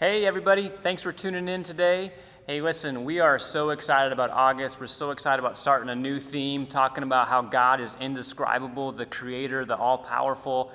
Hey everybody, thanks for tuning in today. Hey listen, we are so excited about August. We're so excited about starting a new theme, talking about how God is indescribable, the creator, the all-powerful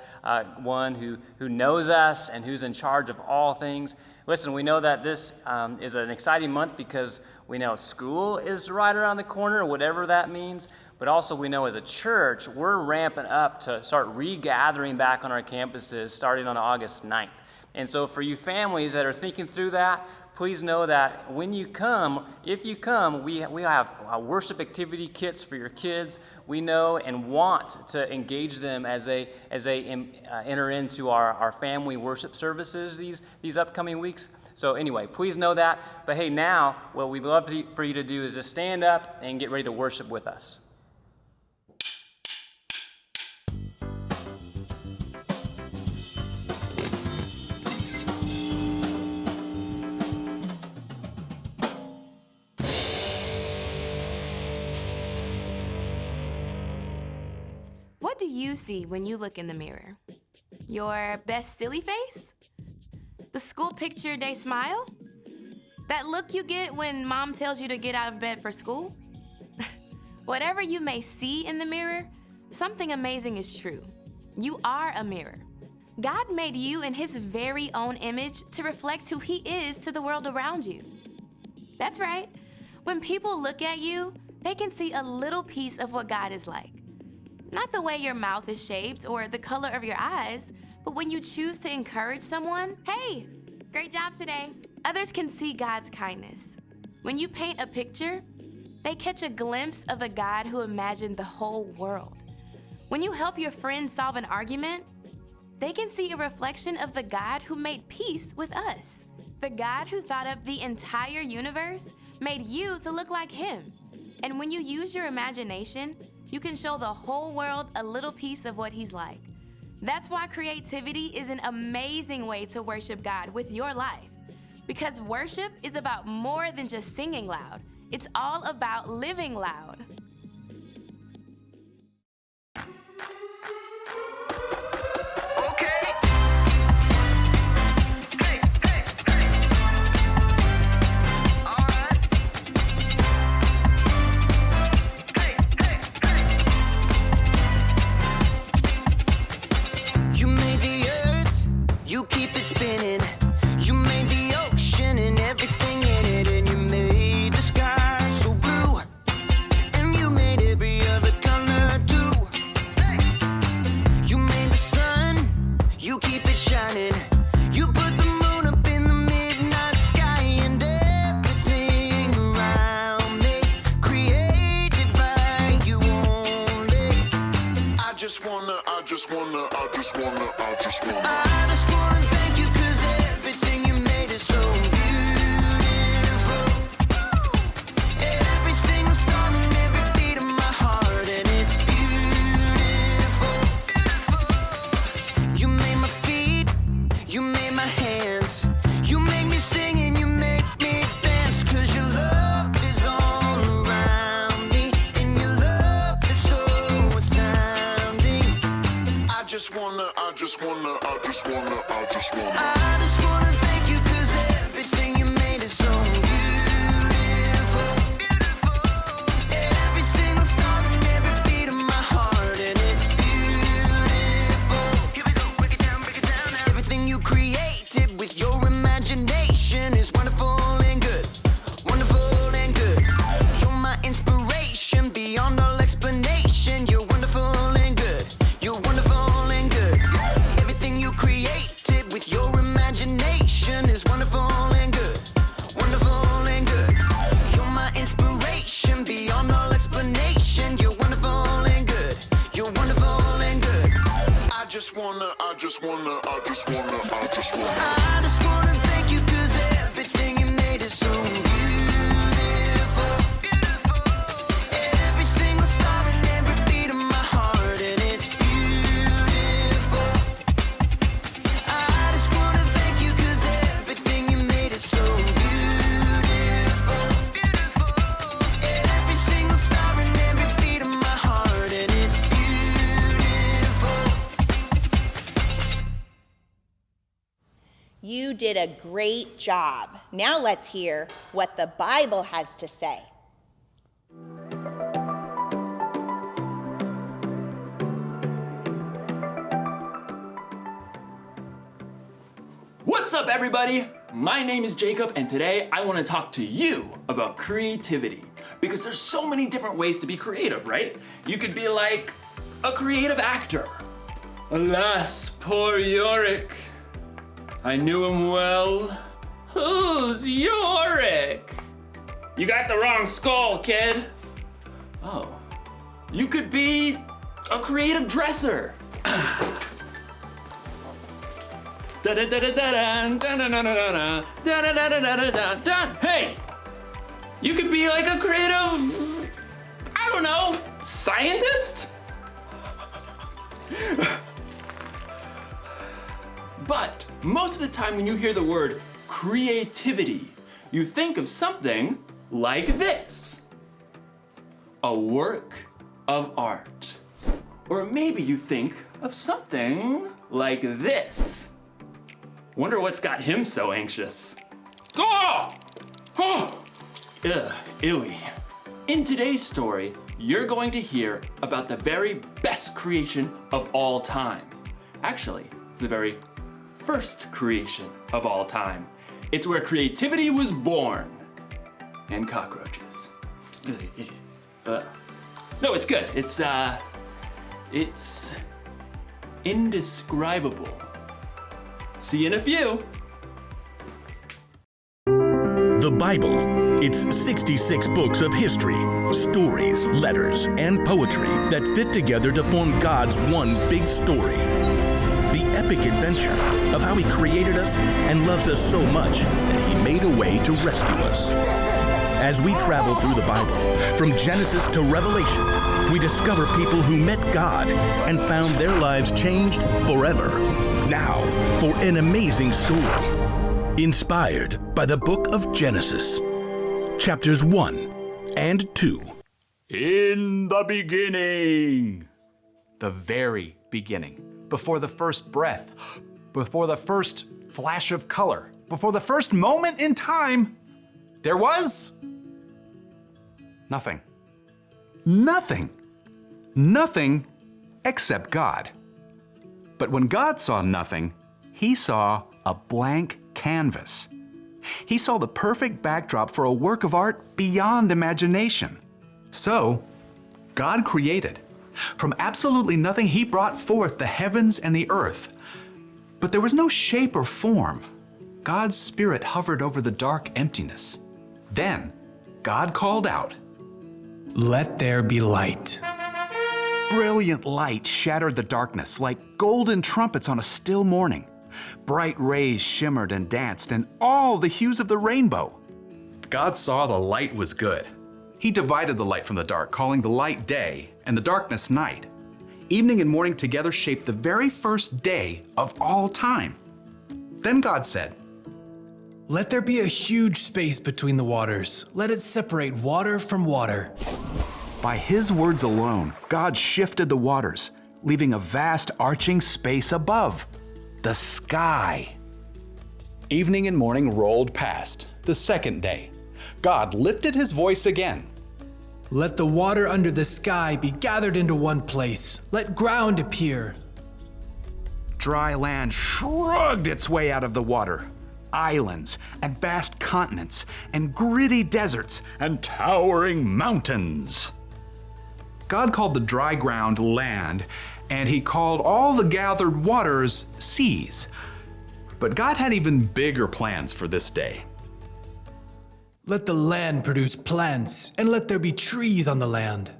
one who knows us and who's in charge of all things. Listen, we know that this is an exciting month because we know school is right around the corner, whatever that means. But also we know as a church, we're ramping up to start regathering back on our campuses starting on August 9th. And so for you families that are thinking through that, please know that when you come, if you come, we have worship activity kits for your kids. We know and want to engage them as they enter into our family worship services these upcoming weeks. So anyway, please know that. But hey, now what we'd love for you to do is just stand up and get ready to worship with us. What do you see when you look in the mirror? Your best silly face? The school picture day smile? That look you get when mom tells you to get out of bed for school? Whatever you may see in the mirror, something amazing is true. You are a mirror. God made you in his very own image to reflect who he is to the world around you. That's right. When people look at you, they can see a little piece of what God is like. Not the way your mouth is shaped or the color of your eyes, but when you choose to encourage someone, hey, great job today. Others can see God's kindness. When you paint a picture, they catch a glimpse of the God who imagined the whole world. When you help your friend solve an argument, they can see a reflection of the God who made peace with us. The God who thought up the entire universe made you to look like him. And when you use your imagination, you can show the whole world a little piece of what he's like. That's why creativity is an amazing way to worship God with your life. Because worship is about more than just singing loud. It's all about living loud. Spinning. You made the ocean and everything in it, and you made the sky so blue, and you made every other color too. You made the sun, you keep it shining. You put the moon up in the midnight sky, and everything around me created by you only. I just wanna thank you, 'cause everything you made is so beautiful. Every single star and every beat of my heart, and it's beautiful. You made my feet, you made my hands, you made me sing and you made me dance, 'cause your love is all around me, and your love is so astounding. I just wanna thank you, 'cause everything you made is so beautiful. Every single star and every beat of my heart, and it's beautiful. Here we go, break it down now. Everything you created with your imagination is wonderful and good, wonderful and good. You're my inspiration beyond all explanation. You're wonderful and good, you're wonderful and good. Everything you created with your imagination is wonderful and good, wonderful and good. You're my inspiration beyond all explanation. You're wonderful and good, you're wonderful and good. I just wanna thank you, 'cause everything you made is so beautiful. Every single star and every beat of my heart, and it's beautiful. I just wanna thank you, 'cause everything you made is so beautiful. Every single star and every beat of my heart, and it's beautiful. You did a great job. Now let's hear what the Bible has to say. What's up, everybody? My name is Jacob, and today I want to talk to you about creativity. Because there's so many different ways to be creative, right? You could be like a creative actor. Alas, poor Yorick. I knew him well. Who's Yorick? You got the wrong skull, kid. Oh. You could be a creative dresser. Hey! You could be like a creative, I don't know, scientist? But most of the time when you hear the word creativity, you think of something like this. A work of art. Or maybe you think of something like this. Wonder what's got him so anxious. Oh! Oh! Ugh, ewy. In today's story, you're going to hear about the very best creation of all time. Actually, it's the very first creation of all time. It's where creativity was born. And cockroaches. No, it's good. It's indescribable. See you in a few. The Bible. It's 66 books of history, stories, letters, and poetry that fit together to form God's one big story. The epic adventure of how He created us and loves us so much that He made a way to rescue us. As we travel through the Bible, from Genesis to Revelation, we discover people who met God and found their lives changed forever. Now, for an amazing story, inspired by the book of Genesis, chapters 1 and 2. In the beginning, the very beginning, before the first breath, before the first flash of color, before the first moment in time, there was nothing. Nothing. Nothing except God. But when God saw nothing, He saw a blank canvas. He saw the perfect backdrop for a work of art beyond imagination. So, God created. From absolutely nothing, He brought forth the heavens and the earth. But there was no shape or form. God's Spirit hovered over the dark emptiness. Then, God called out, "Let there be light." Brilliant light shattered the darkness like golden trumpets on a still morning. Bright rays shimmered and danced in all the hues of the rainbow. God saw the light was good. He divided the light from the dark, calling the light day and the darkness night. Evening and morning together shaped the very first day of all time. Then God said, "Let there be a huge space between the waters. Let it separate water from water." By His words alone, God shifted the waters, leaving a vast arching space above, the sky. Evening and morning rolled past, the second day. God lifted His voice again. "Let the water under the sky be gathered into one place. Let ground appear." Dry land shrugged its way out of the water. Islands and vast continents and gritty deserts and towering mountains. God called the dry ground land, and He called all the gathered waters seas. But God had even bigger plans for this day. "Let the land produce plants, and let there be trees on the land."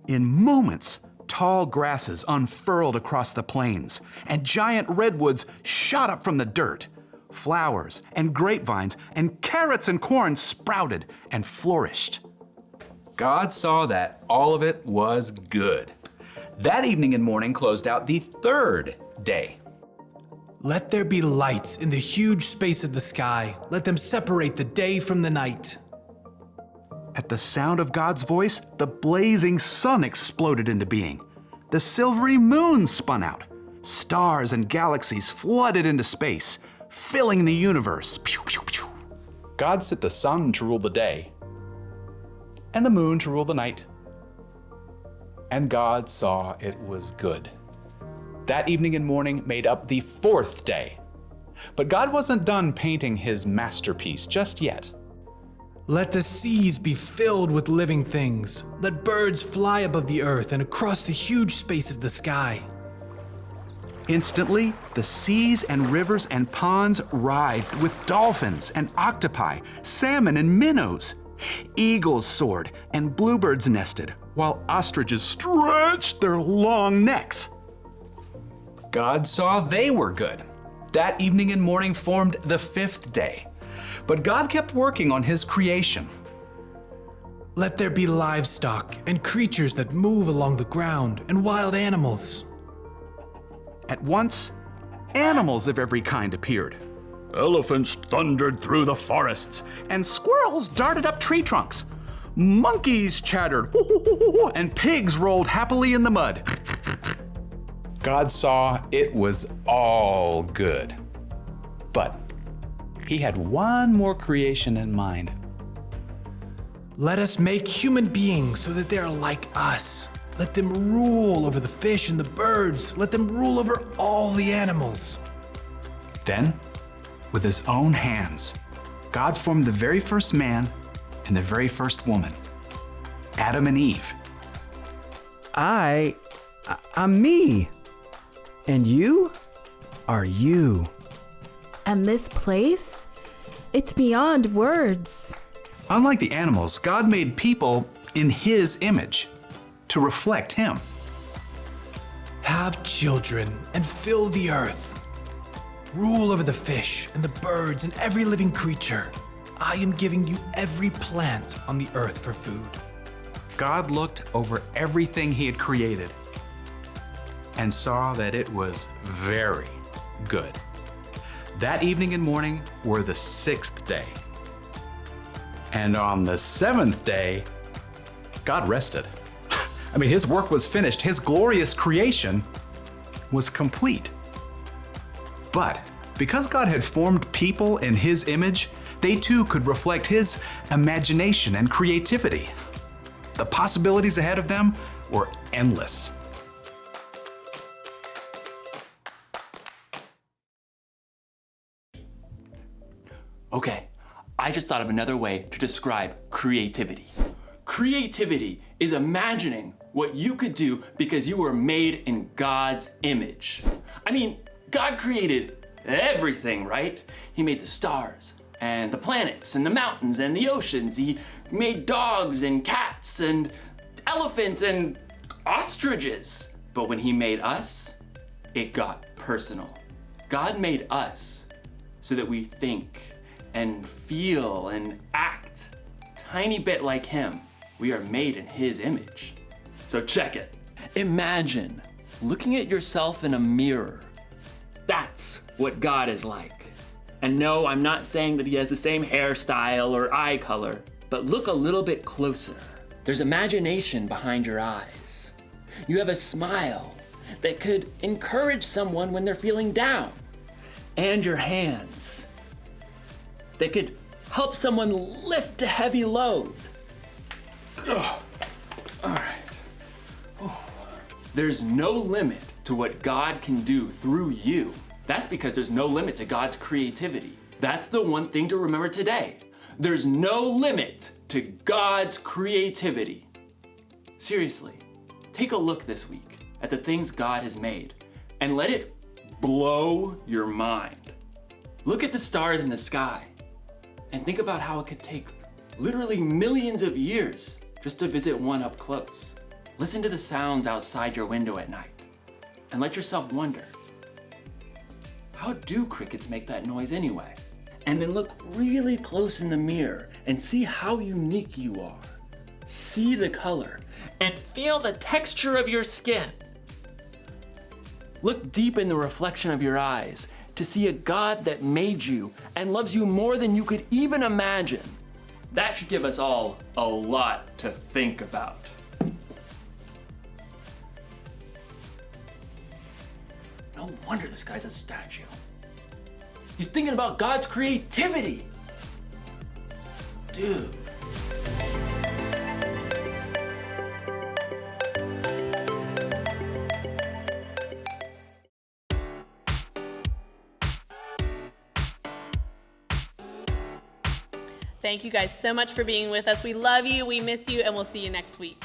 In moments, tall grasses unfurled across the plains, and giant redwoods shot up from the dirt. Flowers and grapevines and carrots and corn sprouted and flourished. God saw that all of it was good. That evening and morning closed out the third day. "Let there be lights in the huge space of the sky. Let them separate the day from the night." At the sound of God's voice, the blazing sun exploded into being. The silvery moon spun out. Stars and galaxies flooded into space. filling the universe. Pew, pew, pew. God set the sun to rule the day, and the moon to rule the night. And God saw it was good. That evening and morning made up the fourth day. But God wasn't done painting his masterpiece just yet. Let the seas be filled with living things. Let birds fly above the earth and across the huge space of the sky. Instantly, the seas and rivers and ponds writhed with dolphins and octopi, salmon and minnows. Eagles soared and bluebirds nested, while ostriches stretched their long necks. God saw they were good. That evening and morning formed the fifth day. But God kept working on his creation. Let there be livestock and creatures that move along the ground and wild animals. At once, animals of every kind appeared. Elephants thundered through the forests, and squirrels darted up tree trunks. Monkeys chattered, and pigs rolled happily in the mud. God saw it was all good. But he had one more creation in mind. Let us make human beings so that they are like us. Let them rule over the fish and the birds. Let them rule over all the animals. Then, with his own hands, God formed the very first man and the very first woman, Adam and Eve. I'm me. And you are you. And this place? It's beyond words. Unlike the animals, God made people in his image to reflect him. Have children and fill the earth. Rule over the fish and the birds and every living creature. I am giving you every plant on the earth for food. God looked over everything he had created and saw that it was very good. That evening and morning were the sixth day. And on the seventh day, God rested. I mean, his work was finished. His glorious creation was complete. But because God had formed people in his image, they too could reflect his imagination and creativity. The possibilities ahead of them were endless. Okay, I just thought of another way to describe creativity. Creativity is imagining what you could do because you were made in God's image. I mean, God created everything, right? He made the stars and the planets and the mountains and the oceans. He made dogs and cats and elephants and ostriches. But when he made us, it got personal. God made us so that we think and feel and act tiny bit like him. We are made in his image. So check it. Imagine looking at yourself in a mirror. That's what God is like. And no, I'm not saying that he has the same hairstyle or eye color, but look a little bit closer. There's imagination behind your eyes. You have a smile that could encourage someone when they're feeling down. And your hands that could help someone lift a heavy load. Ugh. All right. There's no limit to what God can do through you. That's because there's no limit to God's creativity. That's the one thing to remember today. There's no limit to God's creativity. Seriously, take a look this week at the things God has made and let it blow your mind. Look at the stars in the sky and think about how it could take literally millions of years just to visit one up close. Listen to the sounds outside your window at night and let yourself wonder, how do crickets make that noise anyway? And then look really close in the mirror and see how unique you are. See the color and feel the texture of your skin. Look deep in the reflection of your eyes to see a God that made you and loves you more than you could even imagine. That should give us all a lot to think about. No wonder this guy's a statue. He's thinking about God's creativity. Dude. Thank you guys so much for being with us. We love you, we miss you, and we'll see you next week.